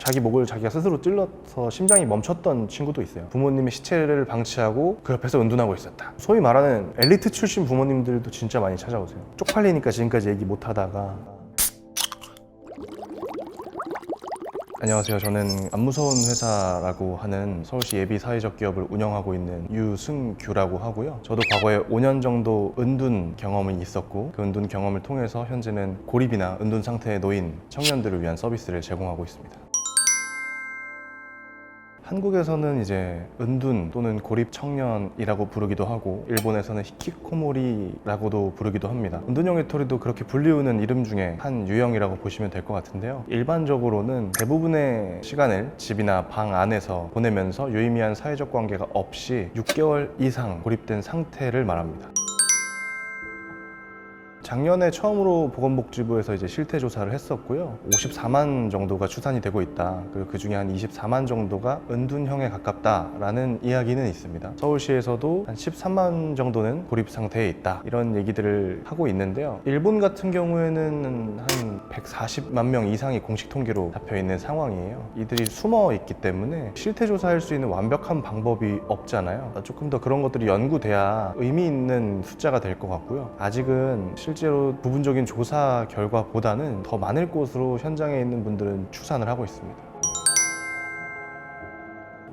자기 목을 자기가 스스로 찔러서 심장이 멈췄던 친구도 있어요. 부모님의 시체를 방치하고 그 옆에서 은둔하고 있었다. 소위 말하는 엘리트 출신 부모님들도 진짜 많이 찾아오세요. 쪽팔리니까 지금까지 얘기 못 하다가. 안녕하세요. 저는 안 무서운 회사라고 하는 서울시 예비 사회적 기업을 운영하고 있는 유승규라고 하고요. 저도 과거에 5년 정도 은둔 경험이 있었고, 그 은둔 경험을 통해서 현재는 고립이나 은둔 상태에 놓인 청년들을 위한 서비스를 제공하고 있습니다. 한국에서는 이제 은둔 또는 고립 청년이라고 부르기도 하고, 일본에서는 히키코모리라고도 부르기도 합니다. 은둔형 외톨이도 그렇게 불리우는 이름 중에 한 유형이라고 보시면 될 것 같은데요. 일반적으로는 대부분의 시간을 집이나 방 안에서 보내면서 유의미한 사회적 관계가 없이 6개월 이상 고립된 상태를 말합니다. 작년에 처음으로 보건복지부에서 이제 실태 조사를 했었고요. 54만 정도가 추산이 되고 있다. 그리고 그 중에 한 24만 정도가 은둔형에 가깝다라는 이야기는 있습니다. 서울시에서도 한 13만 정도는 고립 상태에 있다. 이런 얘기들을 하고 있는데요. 일본 같은 경우에는 한 140만 명 이상이 공식 통계로 잡혀 있는 상황이에요. 이들이 숨어 있기 때문에 실태 조사할 수 있는 완벽한 방법이 없잖아요. 조금 더 그런 것들이 연구돼야 의미 있는 숫자가 될 것 같고요. 아직은 실제로 부분적인 조사 결과보다는 더 많을 것으로 현장에 있는 분들은 추산을 하고 있습니다.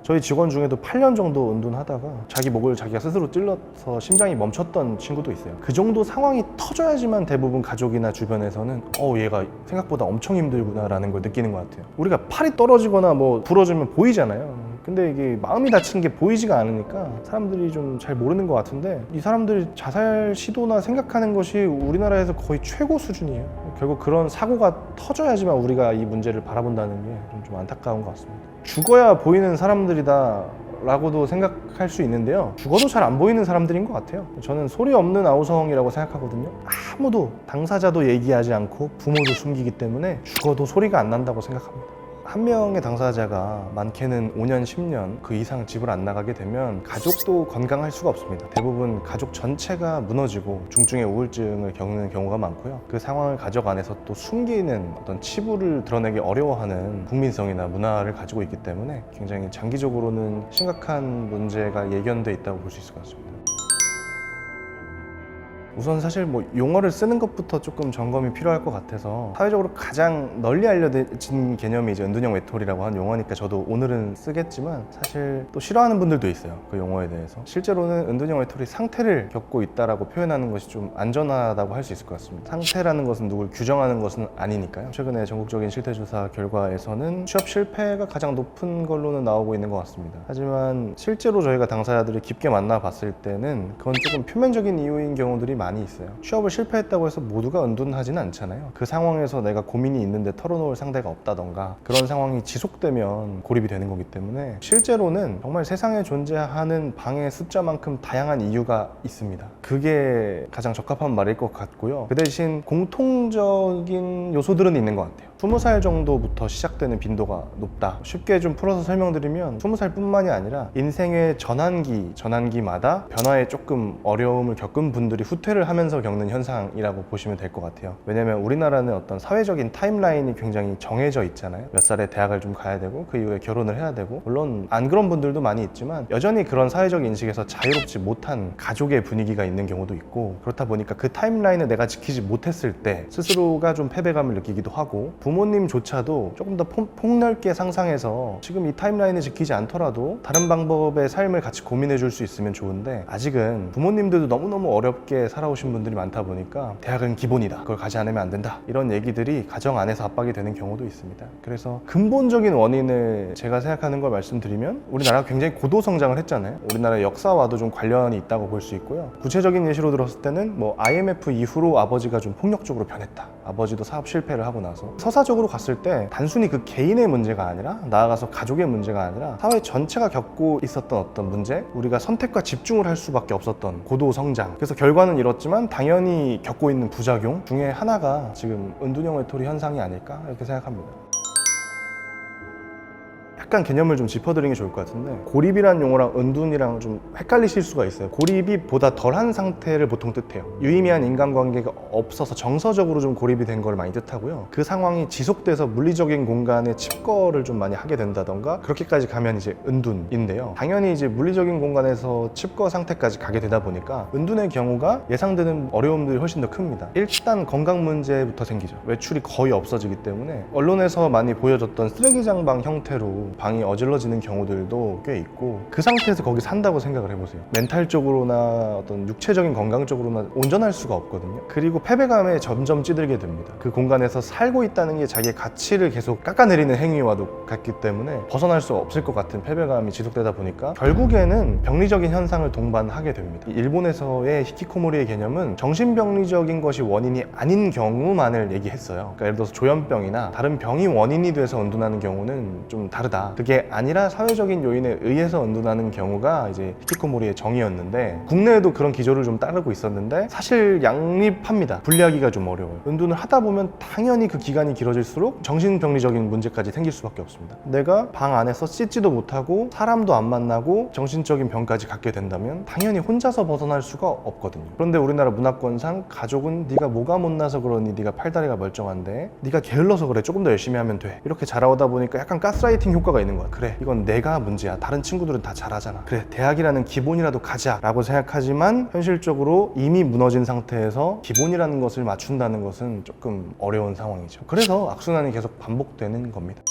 저희 직원 중에도 8년 정도 은둔하다가 자기 목을 자기가 스스로 찔러서 심장이 멈췄던 친구도 있어요. 그 정도 상황이 터져야지만 대부분 가족이나 주변에서는 얘가 생각보다 엄청 힘들구나 라는 걸 느끼는 것 같아요. 우리가 팔이 떨어지거나 뭐 부러지면 보이잖아요. 근데 이게 마음이 다친 게 보이지가 않으니까 사람들이 좀 잘 모르는 것 같은데, 이 사람들이 자살 시도나 생각하는 것이 우리나라에서 거의 최고 수준이에요. 결국 그런 사고가 터져야지만 우리가 이 문제를 바라본다는 게 좀 안타까운 것 같습니다. 죽어야 보이는 사람들이다 라고도 생각할 수 있는데요. 죽어도 잘 안 보이는 사람들인 것 같아요. 저는 소리 없는 아우성이라고 생각하거든요. 아무도, 당사자도 얘기하지 않고 부모도 숨기기 때문에 죽어도 소리가 안 난다고 생각합니다. 한 명의 당사자가 많게는 5년, 10년 그 이상 집을 안 나가게 되면 가족도 건강할 수가 없습니다. 대부분 가족 전체가 무너지고 중증의 우울증을 겪는 경우가 많고요. 그 상황을 가족 안에서 또 숨기는 어떤 치부를 드러내기 어려워하는 국민성이나 문화를 가지고 있기 때문에 굉장히 장기적으로는 심각한 문제가 예견돼 있다고 볼 수 있을 것 같습니다. 우선 사실 뭐 용어를 쓰는 것부터 조금 점검이 필요할 것 같아서, 사회적으로 가장 널리 알려진 개념이 이제 은둔형 외톨이라고 하는 용어니까 저도 오늘은 쓰겠지만, 사실 또 싫어하는 분들도 있어요. 그 용어에 대해서. 실제로는 은둔형 외톨이 상태를 겪고 있다라고 표현하는 것이 좀 안전하다고 할 수 있을 것 같습니다. 상태라는 것은 누굴 규정하는 것은 아니니까요. 최근에 전국적인 실태조사 결과에서는 취업 실패가 가장 높은 걸로는 나오고 있는 것 같습니다. 하지만 실제로 저희가 당사자들을 깊게 만나봤을 때는 그건 조금 표면적인 이유인 경우들이 많이 있어요. 취업을 실패했다고 해서 모두가 은둔하지는 않잖아요. 그 상황에서 내가 고민이 있는데 털어놓을 상대가 없다던가 그런 상황이 지속되면 고립이 되는 거기 때문에, 실제로는 정말 세상에 존재하는 방의 숫자만큼 다양한 이유가 있습니다. 그게 가장 적합한 말일 것 같고요. 그 대신 공통적인 요소들은 있는 것 같아요. 20살 정도부터 시작되는 빈도가 높다. 쉽게 좀 풀어서 설명드리면 20살 뿐만이 아니라 인생의 전환기마다 변화에 조금 어려움을 겪은 분들이 후퇴를 하면서 겪는 현상이라고 보시면 될 것 같아요. 왜냐면 우리나라는 어떤 사회적인 타임라인이 굉장히 정해져 있잖아요. 몇 살에 대학을 좀 가야 되고 그 이후에 결혼을 해야 되고, 물론 안 그런 분들도 많이 있지만 여전히 그런 사회적 인식에서 자유롭지 못한 가족의 분위기가 있는 경우도 있고, 그렇다 보니까 그 타임라인을 내가 지키지 못했을 때 스스로가 좀 패배감을 느끼기도 하고, 부모님조차도 조금 더 폭넓게 상상해서 지금 이 타임라인을 지키지 않더라도 다른 방법의 삶을 같이 고민해 줄 수 있으면 좋은데, 아직은 부모님들도 너무너무 어렵게 살아오신 분들이 많다 보니까 대학은 기본이다, 그걸 가지 않으면 안 된다, 이런 얘기들이 가정 안에서 압박이 되는 경우도 있습니다. 그래서 근본적인 원인을 제가 생각하는 걸 말씀드리면, 우리나라가 굉장히 고도 성장을 했잖아요. 우리나라의 역사와도 좀 관련이 있다고 볼 수 있고요. 구체적인 예시로 들었을 때는 뭐 IMF 이후로 아버지가 좀 폭력적으로 변했다, 아버지도 사업 실패를 하고 나서. 서사적으로 갔을 때 단순히 그 개인의 문제가 아니라, 나아가서 가족의 문제가 아니라 사회 전체가 겪고 있었던 어떤 문제, 우리가 선택과 집중을 할 수밖에 없었던 고도 성장, 그래서 결과는 이렇지만 당연히 겪고 있는 부작용 중에 하나가 지금 은둔형 외톨이 현상이 아닐까 이렇게 생각합니다. 약간 개념을 좀 짚어드리는 게 좋을 것 같은데, 고립이란 용어랑 은둔이랑 좀 헷갈리실 수가 있어요. 고립이 보다 덜한 상태를 보통 뜻해요. 유의미한 인간관계가 없어서 정서적으로 좀 고립이 된 걸 많이 뜻하고요. 그 상황이 지속돼서 물리적인 공간에 칩거를 좀 많이 하게 된다던가 그렇게까지 가면 이제 은둔인데요. 당연히 이제 물리적인 공간에서 칩거 상태까지 가게 되다 보니까 은둔의 경우가 예상되는 어려움들이 훨씬 더 큽니다. 일단 건강 문제부터 생기죠. 외출이 거의 없어지기 때문에 언론에서 많이 보여줬던 쓰레기장방 형태로 방이 어질러지는 경우들도 꽤 있고, 그 상태에서 거기 산다고 생각을 해보세요. 멘탈적으로나 어떤 육체적인 건강적으로나 온전할 수가 없거든요. 그리고 패배감에 점점 찌들게 됩니다. 그 공간에서 살고 있다는 게 자기의 가치를 계속 깎아내리는 행위와도 같기 때문에 벗어날 수 없을 것 같은 패배감이 지속되다 보니까 결국에는 병리적인 현상을 동반하게 됩니다. 일본에서의 히키코모리의 개념은 정신병리적인 것이 원인이 아닌 경우만을 얘기했어요. 그러니까 예를 들어서 조현병이나 다른 병이 원인이 돼서 은둔하는 경우는 좀 다르다. 그게 아니라 사회적인 요인에 의해서 은둔하는 경우가 이제 히키코모리의 정의였는데, 국내에도 그런 기조를 좀 따르고 있었는데 사실 양립합니다. 분리하기가 좀 어려워요. 은둔을 하다 보면 당연히 그 기간이 길어질수록 정신병리적인 문제까지 생길 수밖에 없습니다. 내가 방 안에서 씻지도 못하고 사람도 안 만나고 정신적인 병까지 갖게 된다면 당연히 혼자서 벗어날 수가 없거든요. 그런데 우리나라 문화권상 가족은 네가 뭐가 못나서 그러니, 네가 팔다리가 멀쩡한데, 네가 게을러서 그래, 조금 더 열심히 하면 돼, 이렇게 자라오다 보니까 약간 가스라이팅 효과가 있는 거야. 그래, 이건 내가 문제야, 다른 친구들은 다 잘하잖아, 그래 대학이라는 기본이라도 가자 라고 생각하지만 현실적으로 이미 무너진 상태에서 기본이라는 것을 맞춘다는 것은 조금 어려운 상황이죠. 그래서 악순환이 계속 반복되는 겁니다.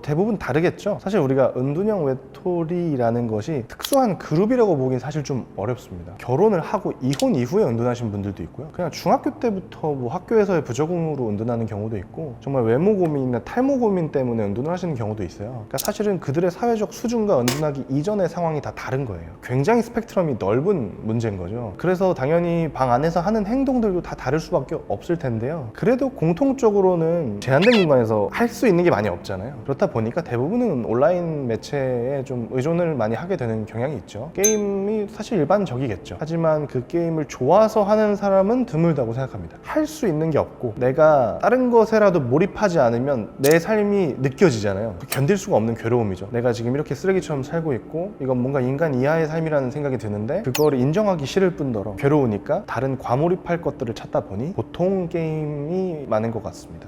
대부분 다르겠죠. 사실 우리가 은둔형 외톨이라는 것이 특수한 그룹이라고 보긴 사실 좀 어렵습니다. 결혼을 하고 이혼 이후에 은둔하신 분들도 있고요. 그냥 중학교 때부터 뭐 학교에서의 부적응으로 은둔하는 경우도 있고, 정말 외모 고민이나 탈모 고민 때문에 은둔을 하시는 경우도 있어요. 그러니까 사실은 그들의 사회적 수준과 은둔하기 이전의 상황이 다 다른 거예요. 굉장히 스펙트럼이 넓은 문제인 거죠. 그래서 당연히 방 안에서 하는 행동들도 다 다를 수밖에 없을 텐데요. 그래도 공통적으로는 제한된 공간에서 할 수 있는 게 많이 없잖아요. 그렇다 보니까 대부분은 온라인 매체에 좀 의존을 많이 하게 되는 경향이 있죠. 게임이 사실 일반적이겠죠. 하지만 그 게임을 좋아서 하는 사람은 드물다고 생각합니다. 할 수 있는 게 없고 내가 다른 것에라도 몰입하지 않으면 내 삶이 느껴지잖아요. 견딜 수가 없는 괴로움이죠. 내가 지금 이렇게 쓰레기처럼 살고 있고 이건 뭔가 인간 이하의 삶이라는 생각이 드는데 그거를 인정하기 싫을 뿐더러 괴로우니까 다른 과몰입할 것들을 찾다 보니 보통 게임이 많은 것 같습니다.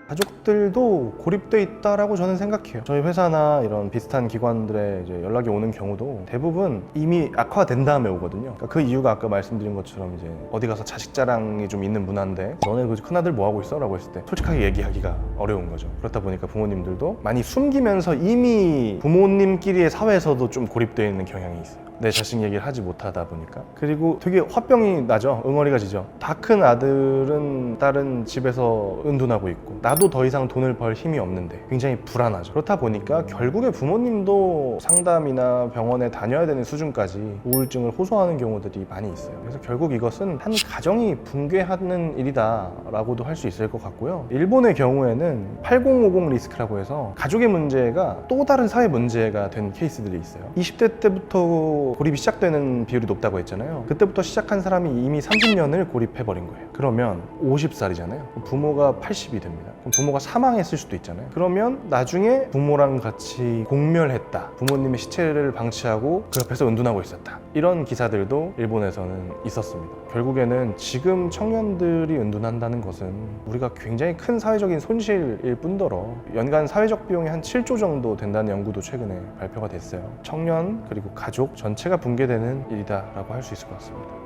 가족들도 고립돼 있다라고 저는 생각해요. 저희 회사나 이런 비슷한 기관들에 이제 연락이 오는 경우도 대부분 이미 악화된 다음에 오거든요. 그러니까 그 이유가 아까 말씀드린 것처럼 이제 어디 가서 자식 자랑이 좀 있는 문화인데 너네 그 큰아들 뭐 하고 있어? 라고 했을 때 솔직하게 얘기하기가 어려운 거죠. 그렇다 보니까 부모님들도 많이 숨기면서 이미 부모님끼리의 사회에서도 좀 고립되어 있는 경향이 있어요. 내 자식 얘기를 하지 못하다 보니까. 그리고 되게 화병이 나죠. 응어리가 지죠. 다 큰 아들은 딸은 집에서 은둔하고 있고 나도 더 이상 돈을 벌 힘이 없는데 굉장히 불안하죠. 그렇다 보니까 결국에 부모님도 상담이나 병원에 다녀야 되는 수준까지 우울증을 호소하는 경우들이 많이 있어요. 그래서 결국 이것은 한 가정이 붕괴하는 일이다 라고도 할 수 있을 것 같고요. 일본의 경우에는 8050 리스크라고 해서 가족의 문제가 또 다른 사회 문제가 된 케이스들이 있어요. 20대 때부터 고립이 시작되는 비율이 높다고 했잖아요. 그때부터 시작한 사람이 이미 30년을 고립해버린 거예요. 그러면 50살이잖아요. 부모가 80이 됩니다. 그럼 부모가 사망했을 수도 있잖아요. 그러면 나중에 부모랑 같이 공멸했다. 부모님의 시체를 방치하고 그 옆에서 은둔하고 있었다. 이런 기사들도 일본에서는 있었습니다. 결국에는 지금 청년들이 은둔한다는 것은 우리가 굉장히 큰 사회적인 손실일 뿐더러 연간 사회적 비용이 한 7조 정도 된다는 연구도 최근에 발표가 됐어요. 청년 그리고 가족 전체가 붕괴되는 일이다라고 할 수 있을 것 같습니다.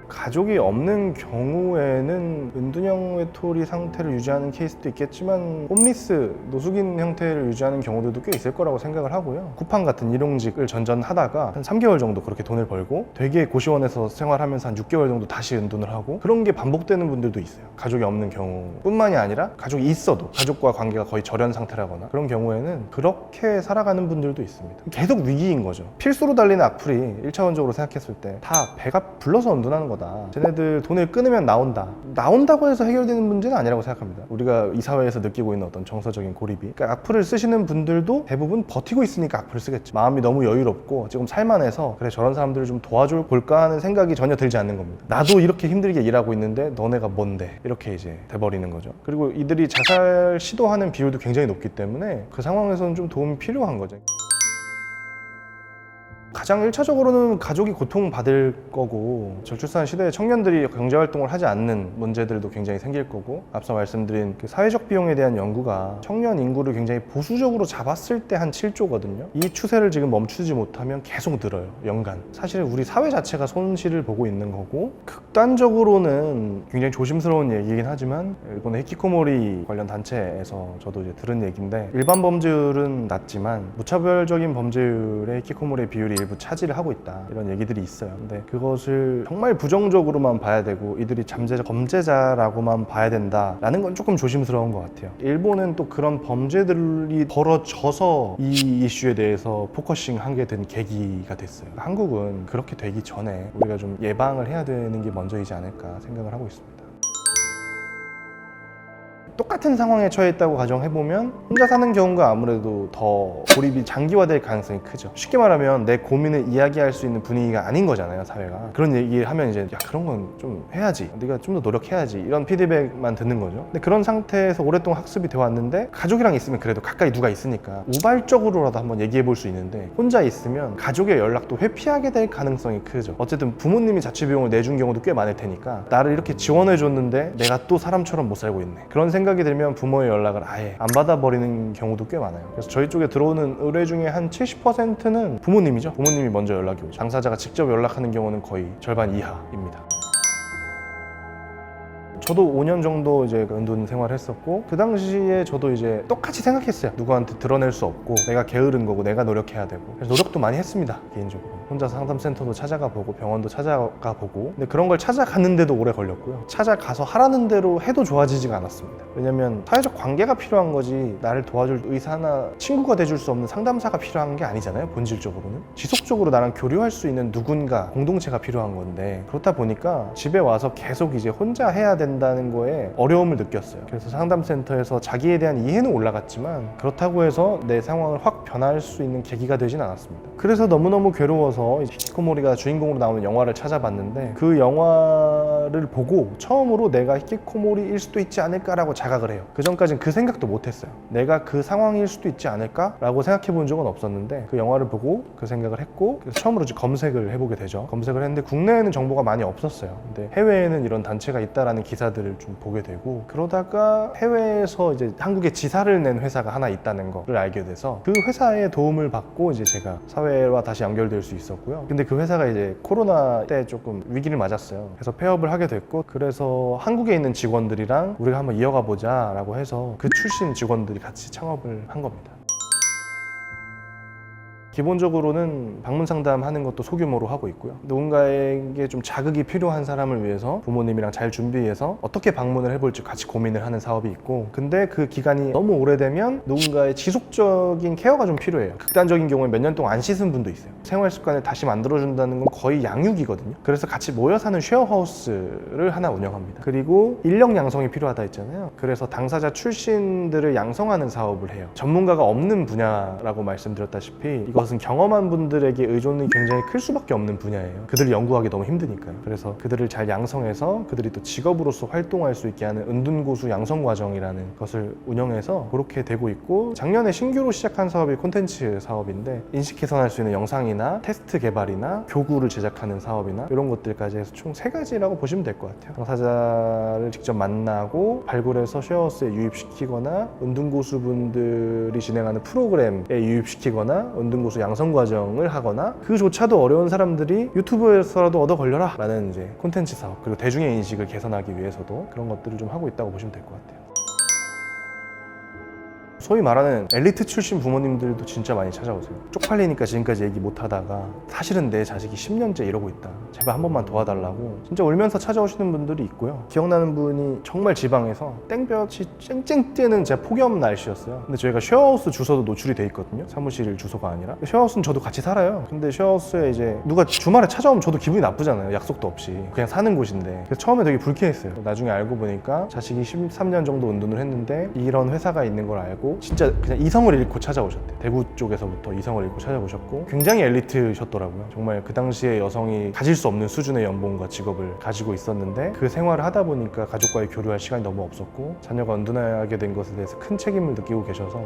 가족이 없는 경우에는 은둔형 외톨이 상태를 유지하는 케이스도 있겠지만 홈리스, 노숙인 형태를 유지하는 경우들도 꽤 있을 거라고 생각을 하고요. 쿠팡 같은 일용직을 전전하다가 한 3개월 정도 그렇게 돈을 벌고 되게 고시원에서 생활하면서 한 6개월 정도 다시 은둔을 하고 그런 게 반복되는 분들도 있어요. 가족이 없는 경우뿐만이 아니라 가족이 있어도 가족과 관계가 거의 절연 상태라거나 그런 경우에는 그렇게 살아가는 분들도 있습니다. 계속 위기인 거죠. 필수로 달리는 악플이 1차원적으로 생각했을 때 다 배가 불러서 은둔하는 거다. 없다. 쟤네들 돈을 끊으면 나온다고 해서 해결되는 문제는 아니라고 생각합니다. 우리가 이 사회에서 느끼고 있는 어떤 정서적인 고립이. 그러니까 악플을 쓰시는 분들도 대부분 버티고 있으니까 악플을 쓰겠죠. 마음이 너무 여유롭고 지금 살만해서 그래 저런 사람들을 좀 도와줘 볼까 하는 생각이 전혀 들지 않는 겁니다. 나도 이렇게 힘들게 일하고 있는데 너네가 뭔데, 이렇게 이제 돼버리는 거죠. 그리고 이들이 자살 시도하는 비율도 굉장히 높기 때문에 그 상황에서는 좀 도움이 필요한 거죠. 가장 1차적으로는 가족이 고통받을 거고, 저출산 시대에 청년들이 경제활동을 하지 않는 문제들도 굉장히 생길 거고, 앞서 말씀드린 그 사회적 비용에 대한 연구가 청년 인구를 굉장히 보수적으로 잡았을 때 한 7조거든요. 이 추세를 지금 멈추지 못하면 계속 늘어요, 연간. 사실 우리 사회 자체가 손실을 보고 있는 거고, 극단적으로는 굉장히 조심스러운 얘기이긴 하지만 일본의 히키코모리 관련 단체에서 저도 이제 들은 얘기인데, 일반 범죄율은 낮지만 무차별적인 범죄율의 히키코모리 비율이 일부 차지를 하고 있다, 이런 얘기들이 있어요. 근데 그것을 정말 부정적으로만 봐야 되고 이들이 잠재적 범죄자라고만 봐야 된다라는 건 조금 조심스러운 것 같아요. 일본은 또 그런 범죄들이 벌어져서 이 이슈에 대해서 포커싱 하게 된 계기가 됐어요. 한국은 그렇게 되기 전에 우리가 좀 예방을 해야 되는 게 먼저이지 않을까 생각을 하고 있습니다. 똑같은 상황에 처해 있다고 가정해보면 혼자 사는 경우가 아무래도 더 고립이 장기화될 가능성이 크죠. 쉽게 말하면 내 고민을 이야기할 수 있는 분위기가 아닌 거잖아요, 사회가. 그런 얘기를 하면 이제 야, 그런 건 좀 해야지, 네가 좀 더 노력해야지, 이런 피드백만 듣는 거죠. 근데 그런 상태에서 오랫동안 학습이 되어 왔는데, 가족이랑 있으면 그래도 가까이 누가 있으니까 우발적으로라도 한번 얘기해 볼 수 있는데, 혼자 있으면 가족의 연락도 회피하게 될 가능성이 크죠. 어쨌든 부모님이 자취비용을 내준 경우도 꽤 많을 테니까 나를 이렇게 지원해 줬는데 내가 또 사람처럼 못 살고 있네, 그런 생각이 들면 부모의 연락을 아예 안 받아버리는 경우도 꽤 많아요. 그래서 저희 쪽에 들어오는 의뢰 중에 한 70%는 부모님이죠. 부모님이 먼저 연락이 오죠. 당사자가 직접 연락하는 경우는 거의 절반 이하입니다. 저도 5년 정도 이제 은둔 생활을 했었고, 그 당시에 저도 이제 똑같이 생각했어요. 누구한테 드러낼 수 없고 내가 게으른 거고 내가 노력해야 되고, 그래서 노력도 많이 했습니다. 개인적으로 혼자서 상담센터도 찾아가 보고 병원도 찾아가 보고. 근데 그런 걸 찾아갔는데도 오래 걸렸고요. 찾아가서 하라는 대로 해도 좋아지지가 않았습니다. 왜냐면 사회적 관계가 필요한 거지, 나를 도와줄 의사나 친구가 돼줄 수 없는 상담사가 필요한 게 아니잖아요. 본질적으로는 지속적으로 나랑 교류할 수 있는 누군가, 공동체가 필요한 건데, 그렇다 보니까 집에 와서 계속 이제 혼자 해야 된다는 거에 어려움을 느꼈어요. 그래서 상담센터에서 자기에 대한 이해는 올라갔지만 그렇다고 해서 내 상황을 확 변할 수 있는 계기가 되진 않았습니다. 그래서 너무너무 괴로워서 히키코모리가 주인공으로 나오는 영화를 찾아봤는데, 그 영화를 보고 처음으로 내가 히키코모리일 수도 있지 않을까라고 자각을 해요. 그 전까지는 그 생각도 못했어요. 내가 그 상황일 수도 있지 않을까라고 생각해 본 적은 없었는데, 그 영화를 보고 그 생각을 했고, 그래서 처음으로 이제 검색을 해보게 되죠. 검색을 했는데 국내에는 정보가 많이 없었어요. 근데 해외에는 이런 단체가 있다라는 기사들을 좀 보게 되고, 그러다가 해외에서 이제 한국에 지사를 낸 회사가 하나 있다는 거를 알게 돼서 그 회사의 도움을 받고 이제 제가 사회와 다시 연결될 수 있었고요. 근데 그 회사가 이제 코로나 때 조금 위기를 맞았어요. 그래서 폐업을 하게 됐고, 그래서 한국에 있는 직원들이랑 우리가 한번 이어가 보자 라고 해서 그 출신 직원들이 같이 창업을 한 겁니다. 기본적으로는 방문 상담하는 것도 소규모로 하고 있고요. 누군가에게 좀 자극이 필요한 사람을 위해서 부모님이랑 잘 준비해서 어떻게 방문을 해볼지 같이 고민을 하는 사업이 있고, 근데 그 기간이 너무 오래되면 누군가의 지속적인 케어가 좀 필요해요. 극단적인 경우에 몇 년 동안 안 씻은 분도 있어요. 생활 습관을 다시 만들어준다는 건 거의 양육이거든요. 그래서 같이 모여 사는 쉐어하우스를 하나 운영합니다. 그리고 인력 양성이 필요하다 했잖아요. 그래서 당사자 출신들을 양성하는 사업을 해요. 전문가가 없는 분야라고 말씀드렸다시피 이것은 경험한 분들에게 의존이 굉장히 클 수밖에 없는 분야예요. 그들을 연구하기 너무 힘드니까요. 그래서 그들을 잘 양성해서 그들이 또 직업으로서 활동할 수 있게 하는 은둔고수 양성 과정이라는 것을 운영해서 그렇게 되고 있고, 작년에 신규로 시작한 사업이 콘텐츠 사업인데, 인식 개선할 수 있는 영상이나 테스트 개발이나 교구를 제작하는 사업이나 이런 것들까지 해서 총 3가지라고 보시면 될 것 같아요. 당사자를 직접 만나고 발굴해서 쉐어하우스에 유입시키거나, 은둔고수분들이 진행하는 프로그램에 유입시키거나, 은둔고수 양성 과정을 하거나, 그조차도 어려운 사람들이 유튜브에서라도 얻어 걸려라 라는 이제 콘텐츠 사업, 그리고 대중의 인식을 개선하기 위해서도 그런 것들을 좀 하고 있다고 보시면 될 것 같아요. 소위 말하는 엘리트 출신 부모님들도 진짜 많이 찾아오세요. 쪽팔리니까 지금까지 얘기 못 하다가 사실은 내 자식이 10년째 이러고 있다, 제발 한 번만 도와달라고 진짜 울면서 찾아오시는 분들이 있고요. 기억나는 분이 정말 지방에서 땡볕이 쨍쨍 뛰는 진짜 폭염 날씨였어요. 근데 저희가 쉐어하우스 주소도 노출이 돼 있거든요. 사무실 주소가 아니라. 쉐어하우스는 저도 같이 살아요. 근데 쉐어하우스에 이제 누가 주말에 찾아오면 저도 기분이 나쁘잖아요. 약속도 없이 그냥 사는 곳인데. 그래서 처음에 되게 불쾌했어요. 나중에 알고 보니까 자식이 13년 정도 은둔을 했는데 이런 회사가 있는 걸 알고 진짜 그냥 이성을 잃고 찾아오셨대요. 대구 쪽에서부터 이성을 잃고 찾아오셨고 굉장히 엘리트셨더라고요. 정말 그 당시에 여성이 가질 수 없는 수준의 연봉과 직업을 가지고 있었는데 그 생활을 하다 보니까 가족과의 교류할 시간이 너무 없었고 자녀가 은둔하게 된 것에 대해서 큰 책임을 느끼고 계셔서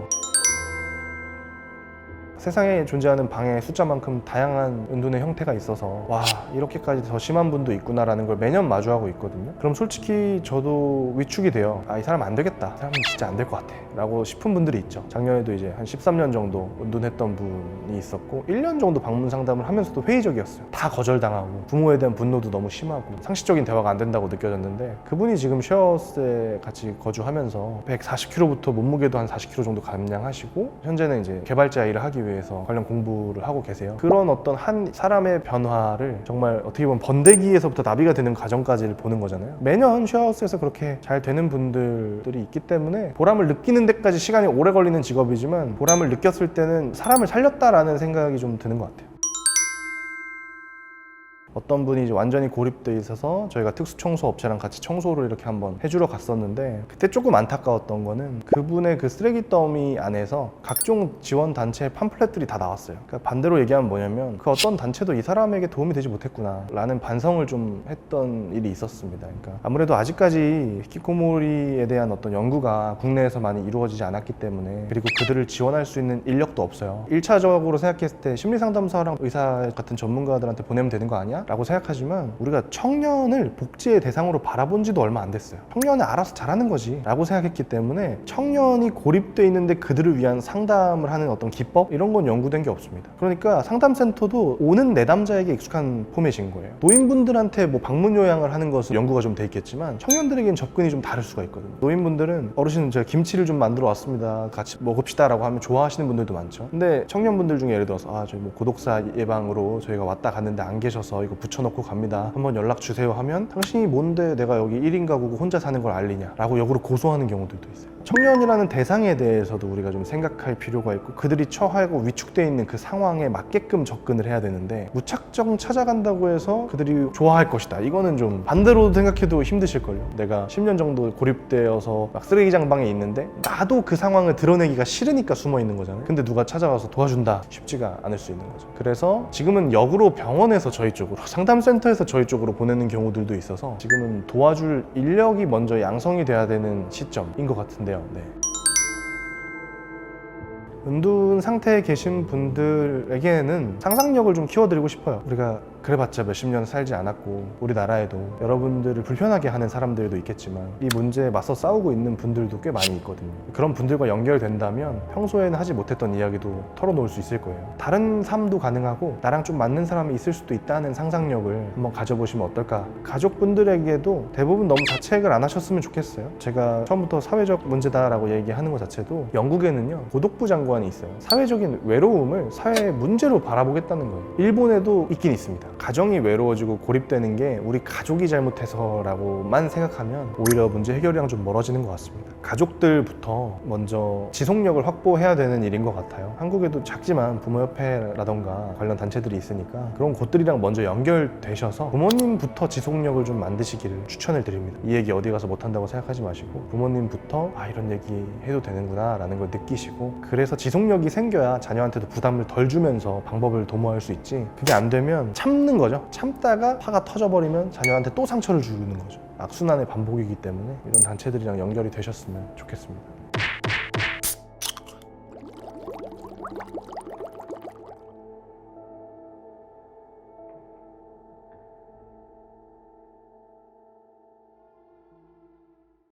세상에 존재하는 방해의 숫자만큼 다양한 은둔의 형태가 있어서 와, 이렇게까지 더 심한 분도 있구나라는 걸 매년 마주하고 있거든요. 그럼 솔직히 저도 위축이 돼요. 아, 이 사람 안 되겠다, 이 사람은 진짜 안 될 것 같아 라고 싶은 분들이 있죠. 작년에도 이제 한 13년 정도 은둔했던 분이 있었고 1년 정도 방문 상담을 하면서도 회의적이었어요. 다 거절당하고 부모에 대한 분노도 너무 심하고 상식적인 대화가 안 된다고 느껴졌는데 그분이 지금 쉐어하우스에 같이 거주하면서 140kg부터 몸무게도 한 40kg 정도 감량하시고 현재는 이제 개발자 일을 하기 위해서 관련 공부를 하고 계세요. 그런 어떤 한 사람의 변화를 정말 어떻게 보면 번데기에서부터 나비가 되는 과정까지를 보는 거잖아요. 매년 쉐어하우스에서 그렇게 잘 되는 분들이 있기 때문에 보람을 느끼는 데까지 시간이 오래 걸리는 직업이지만 보람을 느꼈을 때는 사람을 살렸다라는 생각이 좀 드는 것 같아요. 어떤 분이 이제 완전히 고립돼 있어서 저희가 특수청소 업체랑 같이 청소를 이렇게 한번 해주러 갔었는데 그때 조금 안타까웠던 거는 그분의 그 쓰레기 더미 안에서 각종 지원 단체의 팜플렛들이 다 나왔어요. 그러니까 반대로 얘기하면 뭐냐면 그 어떤 단체도 이 사람에게 도움이 되지 못했구나 라는 반성을 좀 했던 일이 있었습니다. 그러니까 아무래도 아직까지 히키코모리에 대한 어떤 연구가 국내에서 많이 이루어지지 않았기 때문에 그리고 그들을 지원할 수 있는 인력도 없어요. 1차적으로 생각했을 때 심리상담사랑 의사 같은 전문가들한테 보내면 되는 거 아니야? 라고 생각하지만 우리가 청년을 복지의 대상으로 바라본 지도 얼마 안 됐어요. 청년은 알아서 잘하는 거지 라고 생각했기 때문에 청년이 고립돼 있는데 그들을 위한 상담을 하는 어떤 기법 이런 건 연구된 게 없습니다. 그러니까 상담센터도 오는 내담자에게 익숙한 포맷인 거예요. 노인분들한테 뭐 방문 요양을 하는 것은 연구가 좀 돼 있겠지만 청년들에게는 접근이 좀 다를 수가 있거든요. 노인분들은 어르신 제가 김치를 좀 만들어 왔습니다, 같이 먹읍시다 라고 하면 좋아하시는 분들도 많죠. 근데 청년분들 중에 예를 들어서 아, 저희 뭐 고독사 예방으로 저희가 왔다 갔는데 안 계셔서 이거 붙여놓고 갑니다, 한번 연락 주세요 하면 당신이 뭔데 내가 여기 1인 가구고 혼자 사는 걸 알리냐 라고 역으로 고소하는 경우들도 있어요. 청년이라는 대상에 대해서도 우리가 좀 생각할 필요가 있고 그들이 처하고 위축되어 있는 그 상황에 맞게끔 접근을 해야 되는데 무작정 찾아간다고 해서 그들이 좋아할 것이다, 이거는 좀 반대로 생각해도 힘드실걸요. 내가 10년 정도 고립되어서 막 쓰레기장 방에 있는데 나도 그 상황을 드러내기가 싫으니까 숨어 있는 거잖아요. 근데 누가 찾아와서 도와준다, 쉽지가 않을 수 있는 거죠. 그래서 지금은 역으로 병원에서 저희 쪽으로, 상담센터에서 저희 쪽으로 보내는 경우들도 있어서 지금은 도와줄 인력이 먼저 양성이 돼야 되는 시점인 것 같은데요. 네. 은둔 상태에 계신 분들에게는 상상력을 좀 키워드리고 싶어요. 우리가 그래봤자 몇십 년 살지 않았고 우리나라에도 여러분들을 불편하게 하는 사람들도 있겠지만 이 문제에 맞서 싸우고 있는 분들도 꽤 많이 있거든요. 그런 분들과 연결된다면 평소에는 하지 못했던 이야기도 털어놓을 수 있을 거예요. 다른 삶도 가능하고 나랑 좀 맞는 사람이 있을 수도 있다는 상상력을 한번 가져보시면 어떨까. 가족분들에게도 대부분 너무 자책을 안 하셨으면 좋겠어요. 제가 처음부터 사회적 문제다라고 얘기하는 것 자체도 영국에는요 고독부 장관이 있어요. 사회적인 외로움을 사회의 문제로 바라보겠다는 거예요. 일본에도 있긴 있습니다. 가정이 외로워지고 고립되는 게 우리 가족이 잘못해서라고만 생각하면 오히려 문제 해결이랑 좀 멀어지는 것 같습니다. 가족들부터 먼저 지속력을 확보해야 되는 일인 것 같아요. 한국에도 작지만 부모협회라던가 관련 단체들이 있으니까 그런 곳들이랑 먼저 연결되셔서 부모님부터 지속력을 좀 만드시기를 추천을 드립니다. 이 얘기 어디 가서 못한다고 생각하지 마시고 부모님부터 아, 이런 얘기 해도 되는구나 라는 걸 느끼시고, 그래서 지속력이 생겨야 자녀한테도 부담을 덜 주면서 방법을 도모할 수 있지, 그게 안 되면 참는 거죠. 참다가 화가 터져버리면 자녀한테 또 상처를 주는 거죠. 악순환의 반복이기 때문에 이런 단체들이랑 연결이 되셨으면 좋겠습니다.